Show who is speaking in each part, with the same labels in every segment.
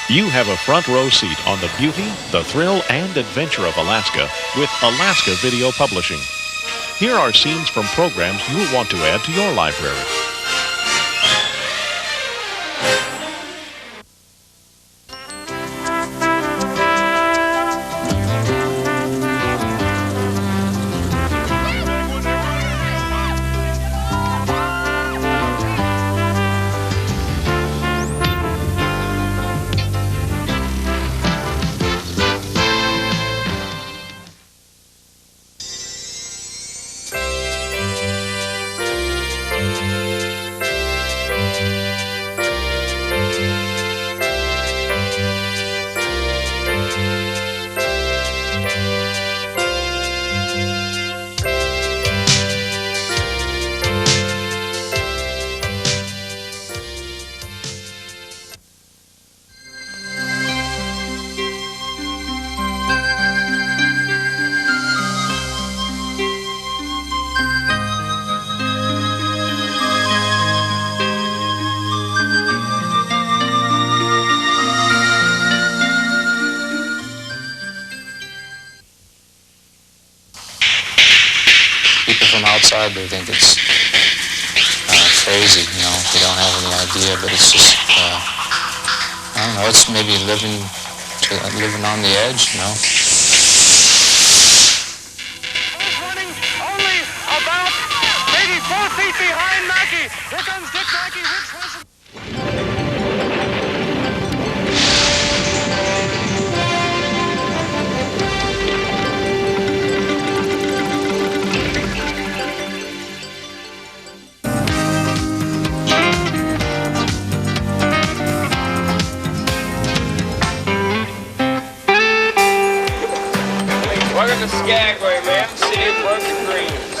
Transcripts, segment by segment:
Speaker 1: You have a front row seat on the beauty, the thrill, and adventure of Alaska with Alaska Video Publishing. Here are scenes from programs you'll want to add to your library.
Speaker 2: From outside, they think it's crazy, you know, they don't have any idea, but it's just, I don't know, it's maybe living on the edge, you know.
Speaker 3: Running only about maybe 4 feet behind Mackey. Here comes Dick Mackey.
Speaker 4: Welcome to Skagway, man. City of broken dreams.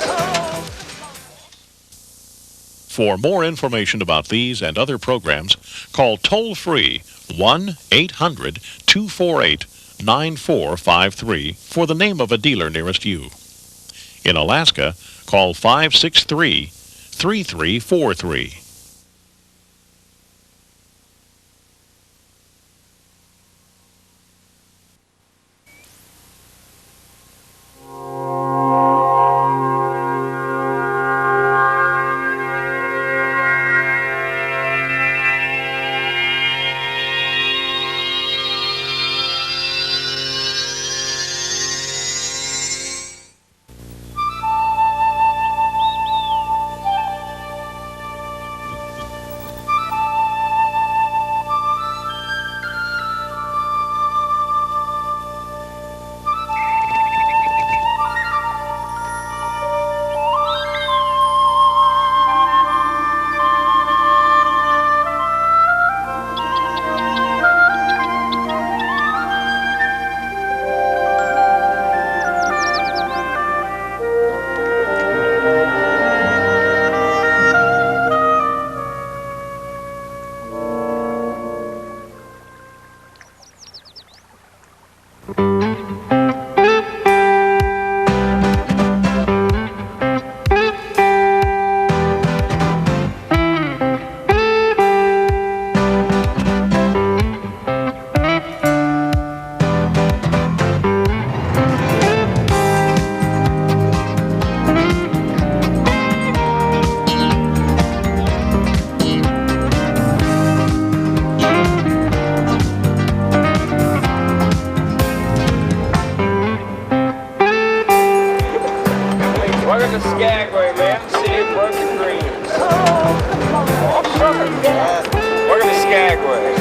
Speaker 1: For more information about these and other programs, call toll-free 1-800-248-9453 for the name of a dealer nearest you. In Alaska, call 563-3343.
Speaker 4: Welcome to Skagway, man. City of broken dreams. Oh, sure. Welcome to Skagway.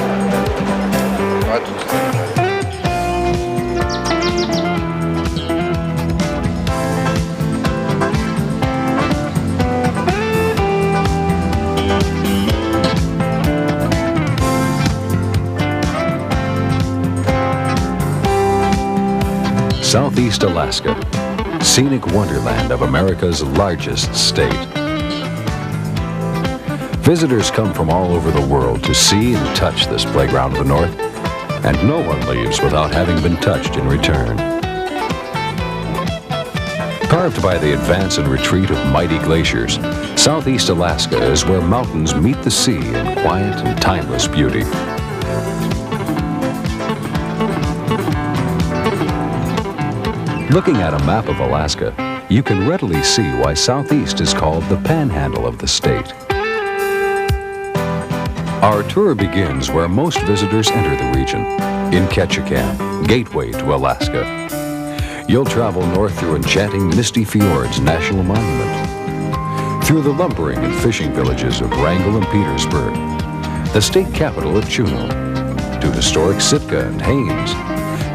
Speaker 5: Southeast Alaska, scenic wonderland of America's largest state. Visitors come from all over the world to see and touch this playground of the North, and no one leaves without having been touched in return. Carved by the advance and retreat of mighty glaciers, Southeast Alaska is where mountains meet the sea in quiet and timeless beauty. Looking at a map of Alaska, you can readily see why Southeast is called the panhandle of the state. Our tour begins where most visitors enter the region, in Ketchikan, gateway to Alaska. You'll travel north through enchanting Misty Fjords National Monument, through the lumbering and fishing villages of Wrangell and Petersburg, the state capital of Juneau, to historic Sitka and Haines,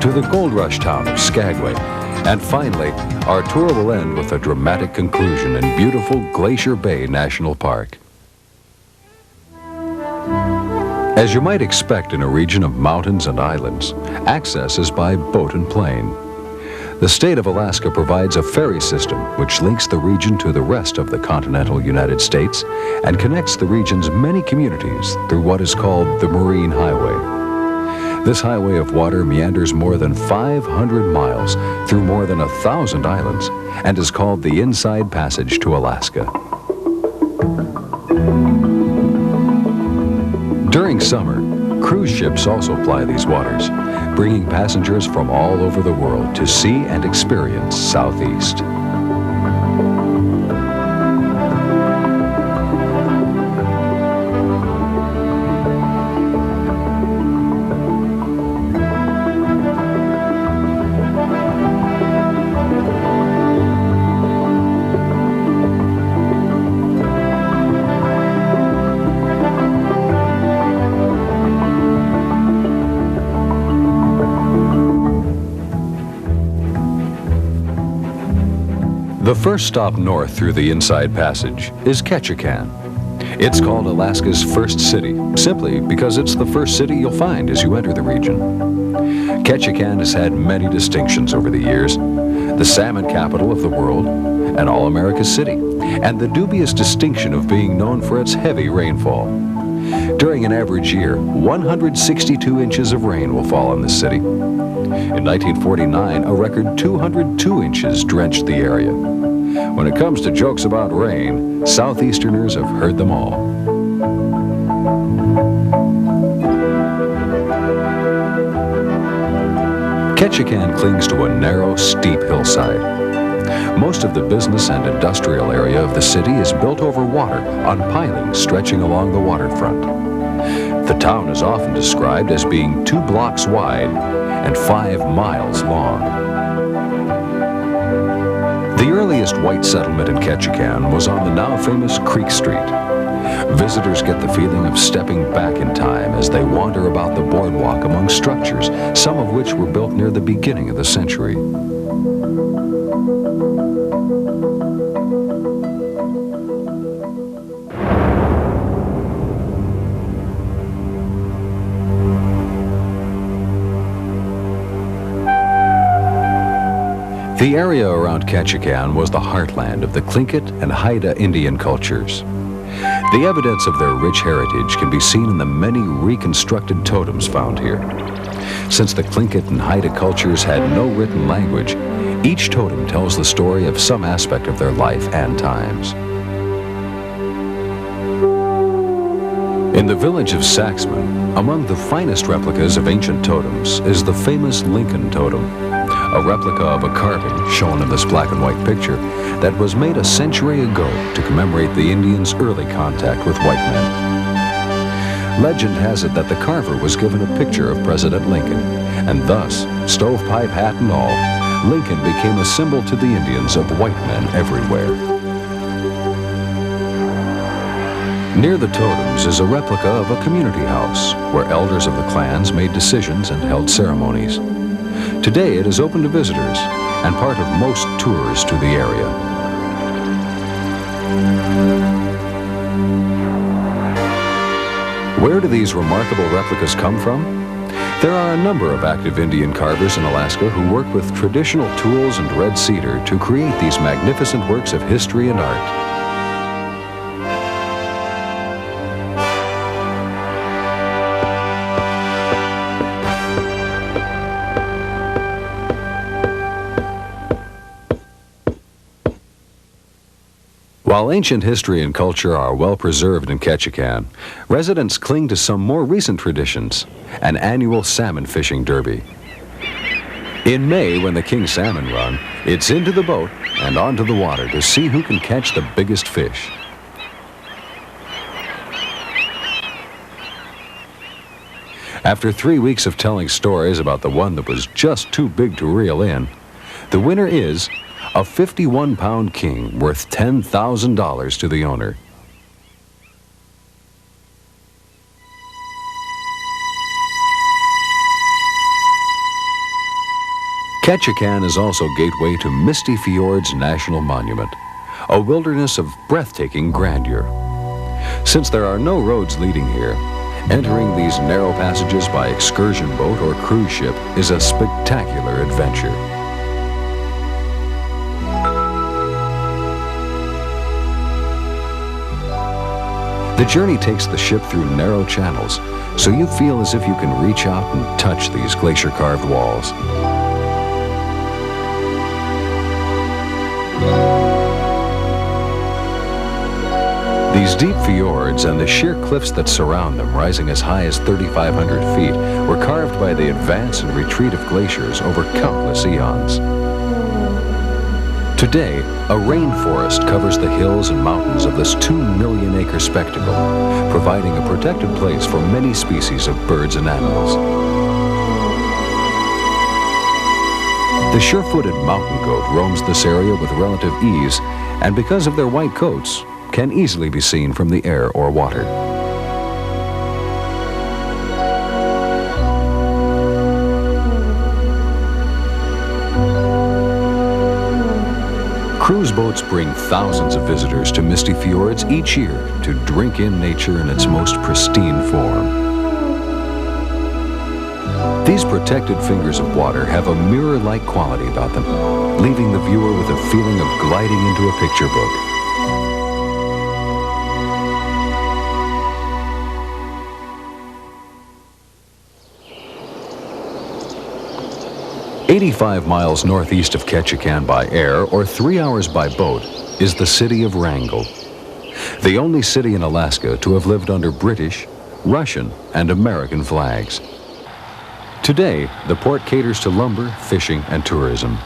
Speaker 5: to the gold rush town of Skagway, and finally, our tour will end with a dramatic conclusion in beautiful Glacier Bay National Park. As you might expect in a region of mountains and islands, access is by boat and plane. The state of Alaska provides a ferry system which links the region to the rest of the continental United States and connects the region's many communities through what is called the Marine Highway. This highway of water meanders more than 500 miles through more than 1,000 islands and is called the Inside Passage to Alaska. During summer, cruise ships also ply these waters, bringing passengers from all over the world to see and experience Southeast. The first stop north through the Inside Passage is Ketchikan. It's called Alaska's first city, simply because it's the first city you'll find as you enter the region. Ketchikan has had many distinctions over the years: the salmon capital of the world, an all-America city, and the dubious distinction of being known for its heavy rainfall. During an average year, 162 inches of rain will fall on the city. In 1949, a record 202 inches drenched the area. When it comes to jokes about rain, Southeasterners have heard them all. Ketchikan clings to a narrow, steep hillside. Most of the business and industrial area of the city is built over water on pilings stretching along the waterfront. The town is often described as being 2 blocks wide and 5 miles long. The earliest white settlement in Ketchikan was on the now famous Creek Street. Visitors get the feeling of stepping back in time as they wander about the boardwalk among structures, some of which were built near the beginning of the century. The area around Ketchikan was the heartland of the Tlingit and Haida Indian cultures. The evidence of their rich heritage can be seen in the many reconstructed totems found here. Since the Tlingit and Haida cultures had no written language, each totem tells the story of some aspect of their life and times. In the village of Saxman, among the finest replicas of ancient totems is the famous Lincoln totem, a replica of a carving shown in this black and white picture that was made a century ago to commemorate the Indians' early contact with white men. Legend has it that the carver was given a picture of President Lincoln, and thus, stovepipe hat and all, Lincoln became a symbol to the Indians of white men everywhere. Near the totems is a replica of a community house where elders of the clans made decisions and held ceremonies. Today it is open to visitors and part of most tours to the area. Where do these remarkable replicas come from? There are a number of active Indian carvers in Alaska who work with traditional tools and red cedar to create these magnificent works of history and art. While ancient history and culture are well preserved in Ketchikan, residents cling to some more recent traditions, an annual salmon fishing derby. In May, when the king salmon run, it's into the boat and onto the water to see who can catch the biggest fish. After 3 weeks of telling stories about the one that was just too big to reel in, the winner is a 51-pound king worth $10,000 to the owner. Ketchikan is also gateway to Misty Fjords National Monument, a wilderness of breathtaking grandeur. Since there are no roads leading here, entering these narrow passages by excursion boat or cruise ship is a spectacular adventure. The journey takes the ship through narrow channels, so you feel as if you can reach out and touch these glacier-carved walls. These deep fjords and the sheer cliffs that surround them, rising as high as 3,500 feet, were carved by the advance and retreat of glaciers over countless eons. Today, a rainforest covers the hills and mountains of this 2-million-acre spectacle, providing a protected place for many species of birds and animals. The sure-footed mountain goat roams this area with relative ease, and because of their white coats, can easily be seen from the air or water. Cruise boats bring thousands of visitors to Misty Fjords each year to drink in nature in its most pristine form. These protected fingers of water have a mirror-like quality about them, leaving the viewer with a feeling of gliding into a picture book. 85 miles northeast of Ketchikan by air, or 3 hours by boat, is the city of Wrangell, the only city in Alaska to have lived under British, Russian, and American flags. Today, the port caters to lumber, fishing, and tourism.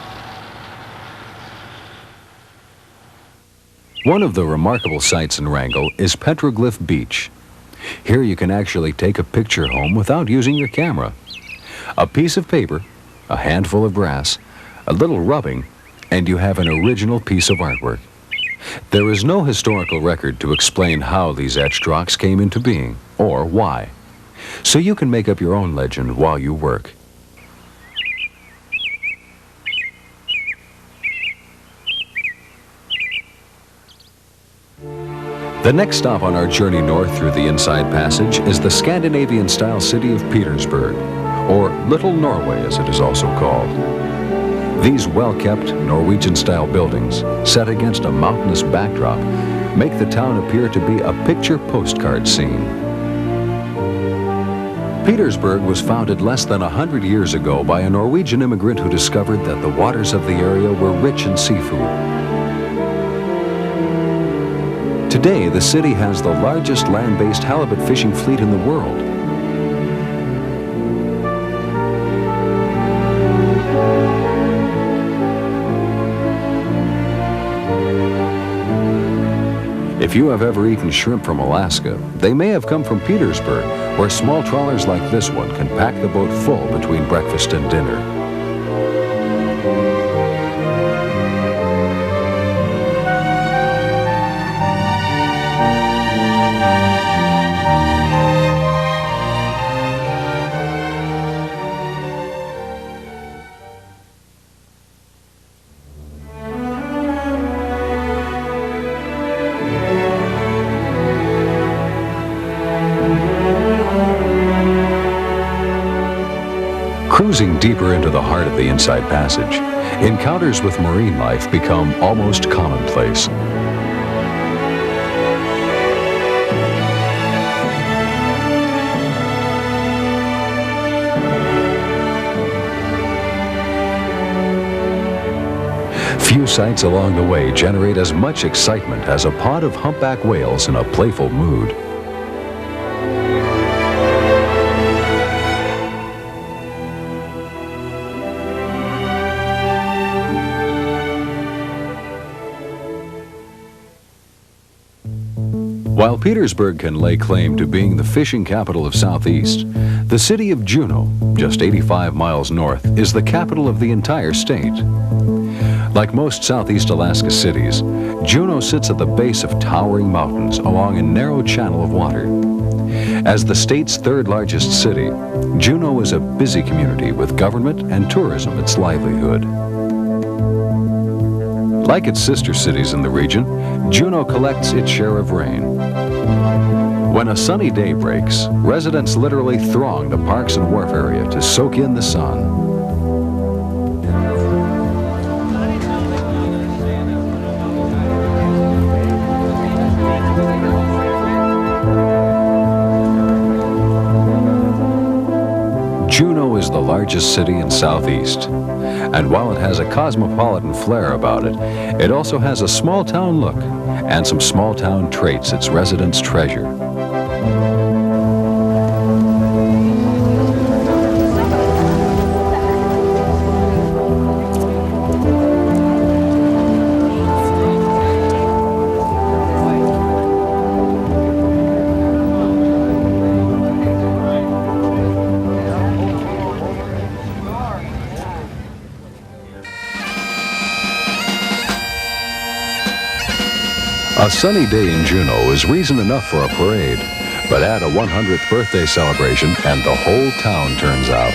Speaker 5: One of the remarkable sights in Wrangell is Petroglyph Beach. Here you can actually take a picture home without using your camera. A piece of paper, a handful of brass, a little rubbing, and you have an original piece of artwork. There is no historical record to explain how these etched rocks came into being, or why. So you can make up your own legend while you work. The next stop on our journey north through the Inside Passage is the Scandinavian-style city of Petersburg, or Little Norway as it is also called. These well-kept Norwegian-style buildings, set against a mountainous backdrop, make the town appear to be a picture postcard scene. Petersburg was founded less than 100 years ago by a Norwegian immigrant who discovered that the waters of the area were rich in seafood. Today, the city has the largest land-based halibut fishing fleet in the world. If you have ever eaten shrimp from Alaska, they may have come from Petersburg, where small trawlers like this one can pack the boat full between breakfast and dinner. Cruising deeper into the heart of the Inside Passage, encounters with marine life become almost commonplace. Few sights along the way generate as much excitement as a pod of humpback whales in a playful mood. While Petersburg can lay claim to being the fishing capital of Southeast, the city of Juneau, just 85 miles north, is the capital of the entire state. Like most Southeast Alaska cities, Juneau sits at the base of towering mountains along a narrow channel of water. As the state's third largest city, Juneau is a busy community with government and tourism its livelihood. Like its sister cities in the region, Juneau collects its share of rain. When a sunny day breaks, residents literally throng the Parks and Wharf area to soak in the sun. Juneau is the largest city in Southeast, and while it has a cosmopolitan flair about it, it also has a small-town look and some small-town traits its residents treasure. A sunny day in Juneau is reason enough for a parade, but add a 100th birthday celebration and the whole town turns out.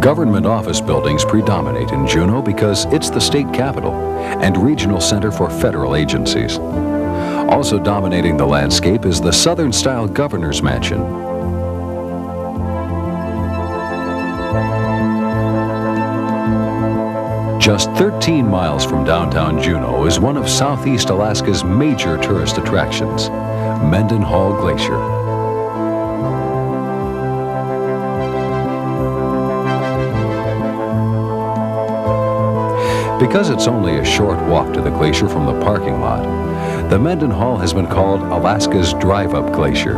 Speaker 5: Government office buildings predominate in Juneau because it's the state capital and regional center for federal agencies. Also dominating the landscape is the Southern-style governor's mansion. Just 13 miles from downtown Juneau is one of Southeast Alaska's major tourist attractions, Mendenhall Glacier. Because it's only a short walk to the glacier from the parking lot, the Mendenhall has been called Alaska's drive-up glacier.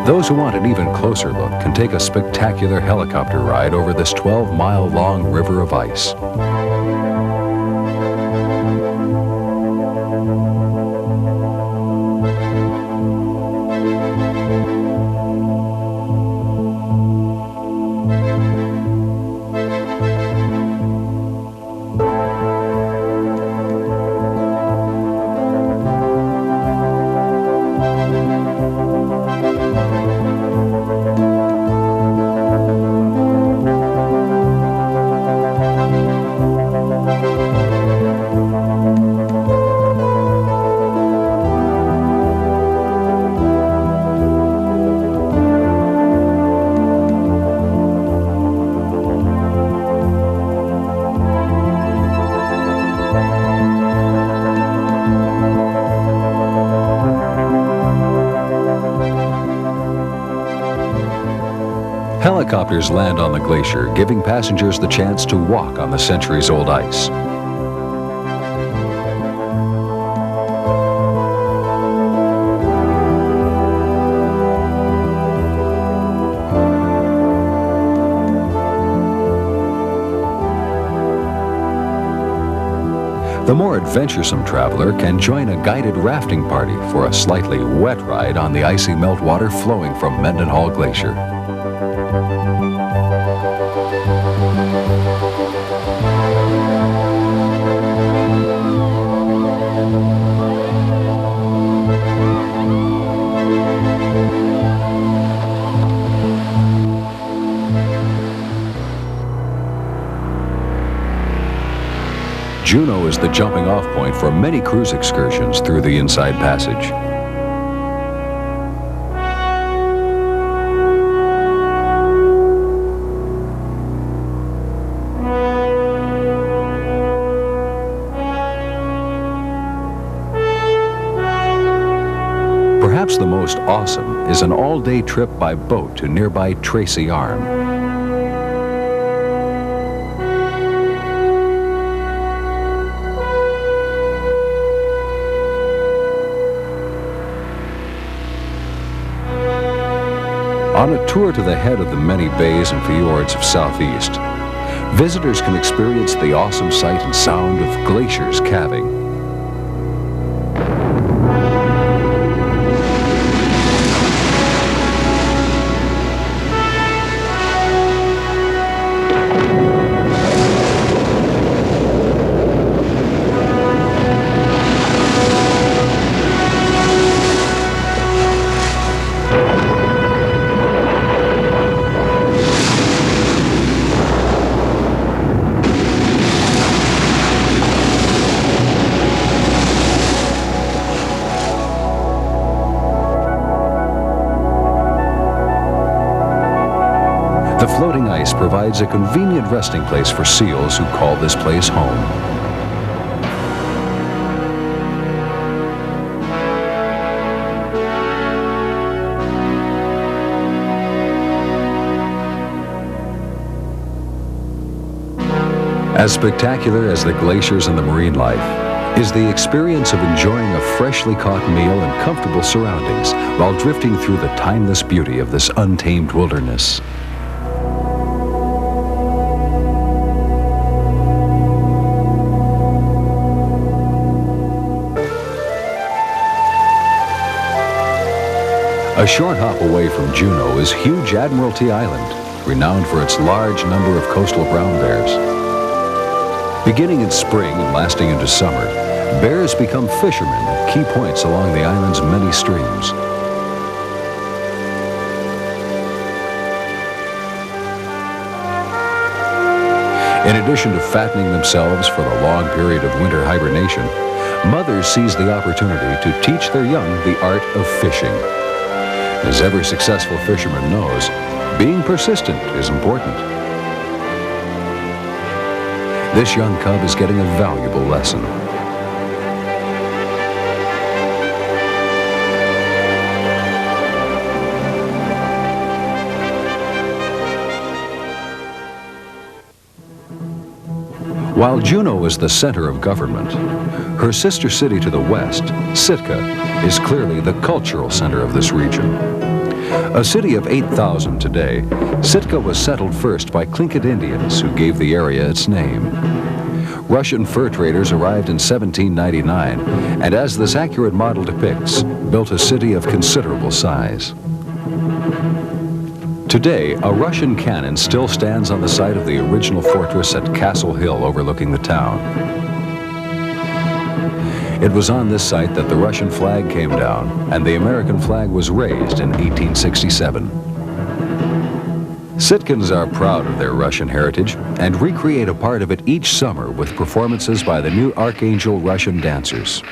Speaker 5: Those who want an even closer look can take a spectacular helicopter ride over this 12-mile-long river of ice. Helicopters land on the glacier, giving passengers the chance to walk on the centuries-old ice. The more adventuresome traveler can join a guided rafting party for a slightly wet ride on the icy meltwater flowing from Mendenhall Glacier. Juneau is the jumping-off point for many cruise excursions through the Inside Passage. most awesome is an all-day trip by boat to nearby Tracy Arm. On a tour to the head of the many bays and fjords of Southeast, visitors can experience the awesome sight and sound of glaciers calving. The floating ice provides a convenient resting place for seals who call this place home. As spectacular as the glaciers and the marine life is the experience of enjoying a freshly caught meal in comfortable surroundings while drifting through the timeless beauty of this untamed wilderness. A short hop away from Juneau is huge Admiralty Island, renowned for its large number of coastal brown bears. Beginning in spring and lasting into summer, bears become fishermen at key points along the island's many streams. In addition to fattening themselves for the long period of winter hibernation, mothers seize the opportunity to teach their young the art of fishing. As every successful fisherman knows, being persistent is important. This young cub is getting a valuable lesson. While Juneau is the center of government, her sister city to the west, Sitka, is clearly the cultural center of this region. A city of 8,000 today, Sitka was settled first by Tlingit Indians who gave the area its name. Russian fur traders arrived in 1799 and, as this accurate model depicts, built a city of considerable size. Today, a Russian cannon still stands on the site of the original fortress at Castle Hill overlooking the town. It was on this site that the Russian flag came down and the American flag was raised in 1867. Sitkans are proud of their Russian heritage and recreate a part of it each summer with performances by the new Archangel Russian dancers.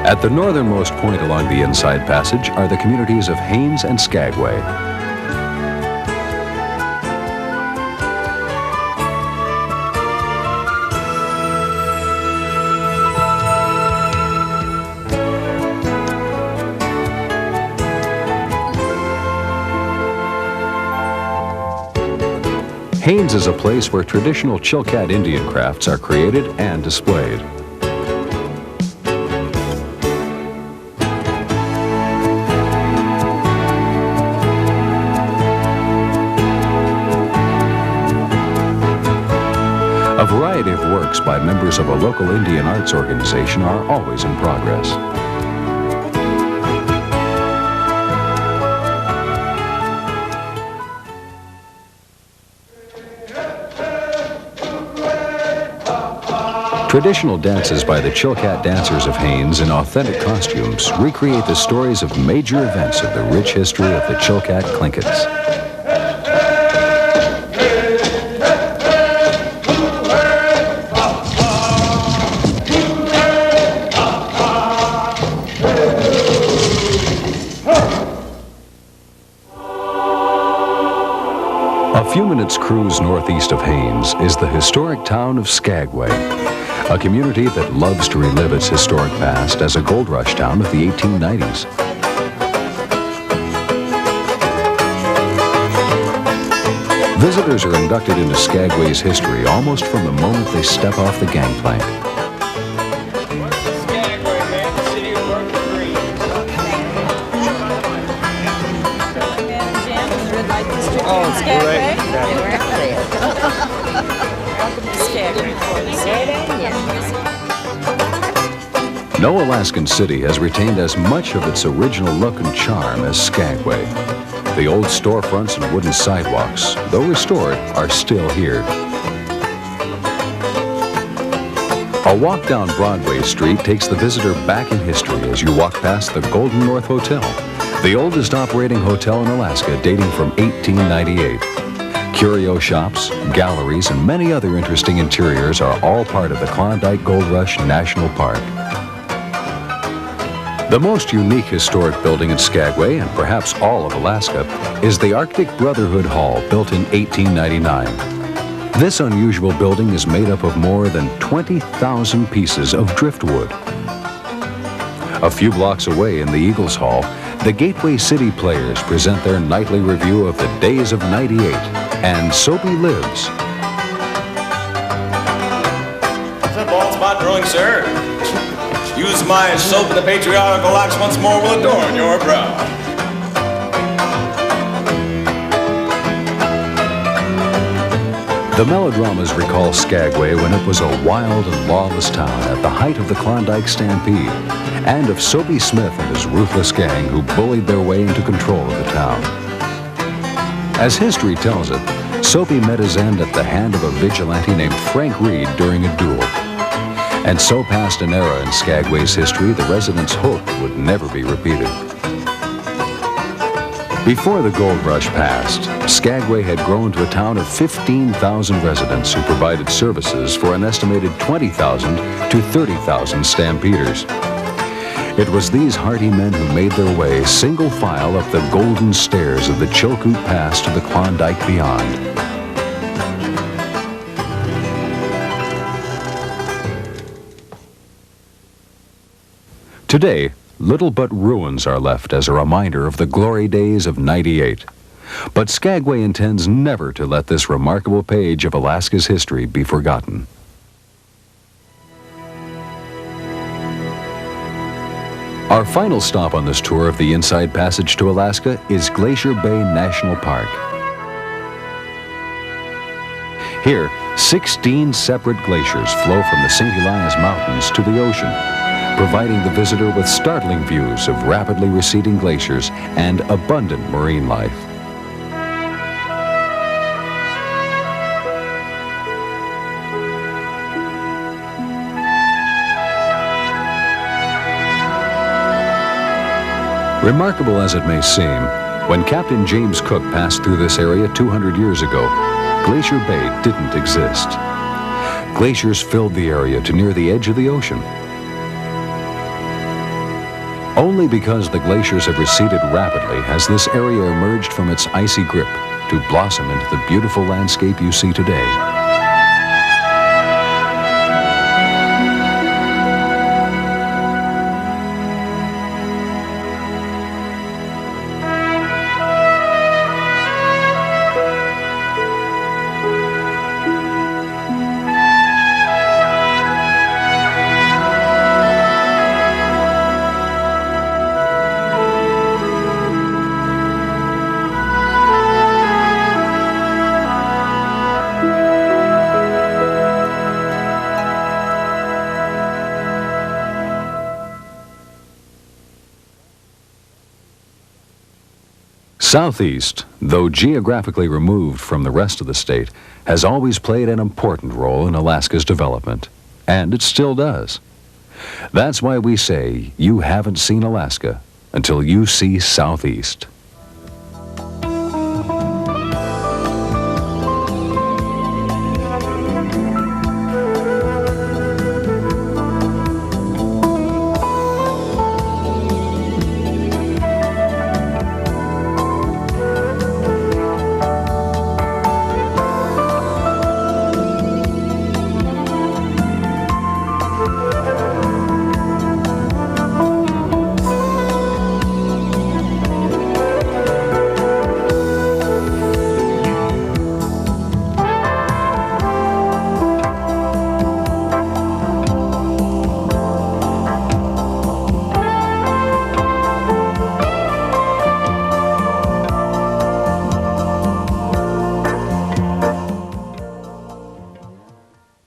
Speaker 5: At the northernmost point along the Inside Passage are the communities of Haines and Skagway. Haines is a place where traditional Chilkat Indian crafts are created and displayed. A A variety of works by members of a local Indian arts organization are always in progress. Traditional dances by the Chilkat dancers of Haines in authentic costumes recreate the stories of major events of the rich history of the Chilkat Tlinkits. A few minutes cruise northeast of Haines is the historic town of Skagway, a community that loves to relive its historic past as a gold rush town of the 1890s. Visitors are inducted into Skagway's history almost from the moment they step off the gangplank.
Speaker 4: Skagway, man, the city of work and dreams.
Speaker 6: Jam in the red light district here in Skagway. Welcome to Skagway.
Speaker 5: No Alaskan city has retained as much of its original look and charm as Skagway. The old storefronts and wooden sidewalks, though restored, are still here. A walk down Broadway Street takes the visitor back in history as you walk past the Golden North Hotel, the oldest operating hotel in Alaska dating from 1898. Curio shops, galleries, and many other interesting interiors are all part of the Klondike Gold Rush National Park. The most unique historic building in Skagway, and perhaps all of Alaska, is the Arctic Brotherhood Hall, built in 1899. This unusual building is made up of more than 20,000 pieces of driftwood. A few blocks away in the Eagles Hall, the Gateway City Players present their nightly review of the days of '98 and Soapy Lives.
Speaker 7: What's that bald spot growing, sir? Use my soap and the patriarchal locks once more will adorn your brow. The melodramas recall Skagway when it was a wild and lawless town at the height of the Klondike Stampede, and of Soapy Smith and his ruthless gang who bullied their way into control of the town. As history tells it, Soapy met his end at the hand of a vigilante named Frank Reed during a duel. And so passed an era in Skagway's history the residents hoped would never be repeated. Before the gold rush passed, Skagway had grown to a town of 15,000 residents who provided services for an estimated 20,000 to 30,000 stampeders. It was these hardy men who made their way single file up the golden stairs of the Chilkoot Pass to the Klondike beyond. Today, little but ruins are left as a reminder of the glory days of '98. But Skagway intends never to let this remarkable page of Alaska's history be forgotten. Our final stop on this tour of the Inside Passage to Alaska is Glacier Bay National Park. Here, 16 separate glaciers flow from the St. Elias Mountains to the ocean, providing the visitor with startling views of rapidly receding glaciers and abundant marine life. Remarkable as it may seem, when Captain James Cook passed through this area 200 years ago, Glacier Bay didn't exist. Glaciers filled the area to near the edge of the ocean. Only because the glaciers have receded rapidly has this area emerged from its icy grip to blossom into the beautiful landscape you see today.
Speaker 5: Southeast, though geographically removed from the rest of the state, has always played an important role in Alaska's development, and it still does. That's why we say you haven't seen Alaska until you see Southeast.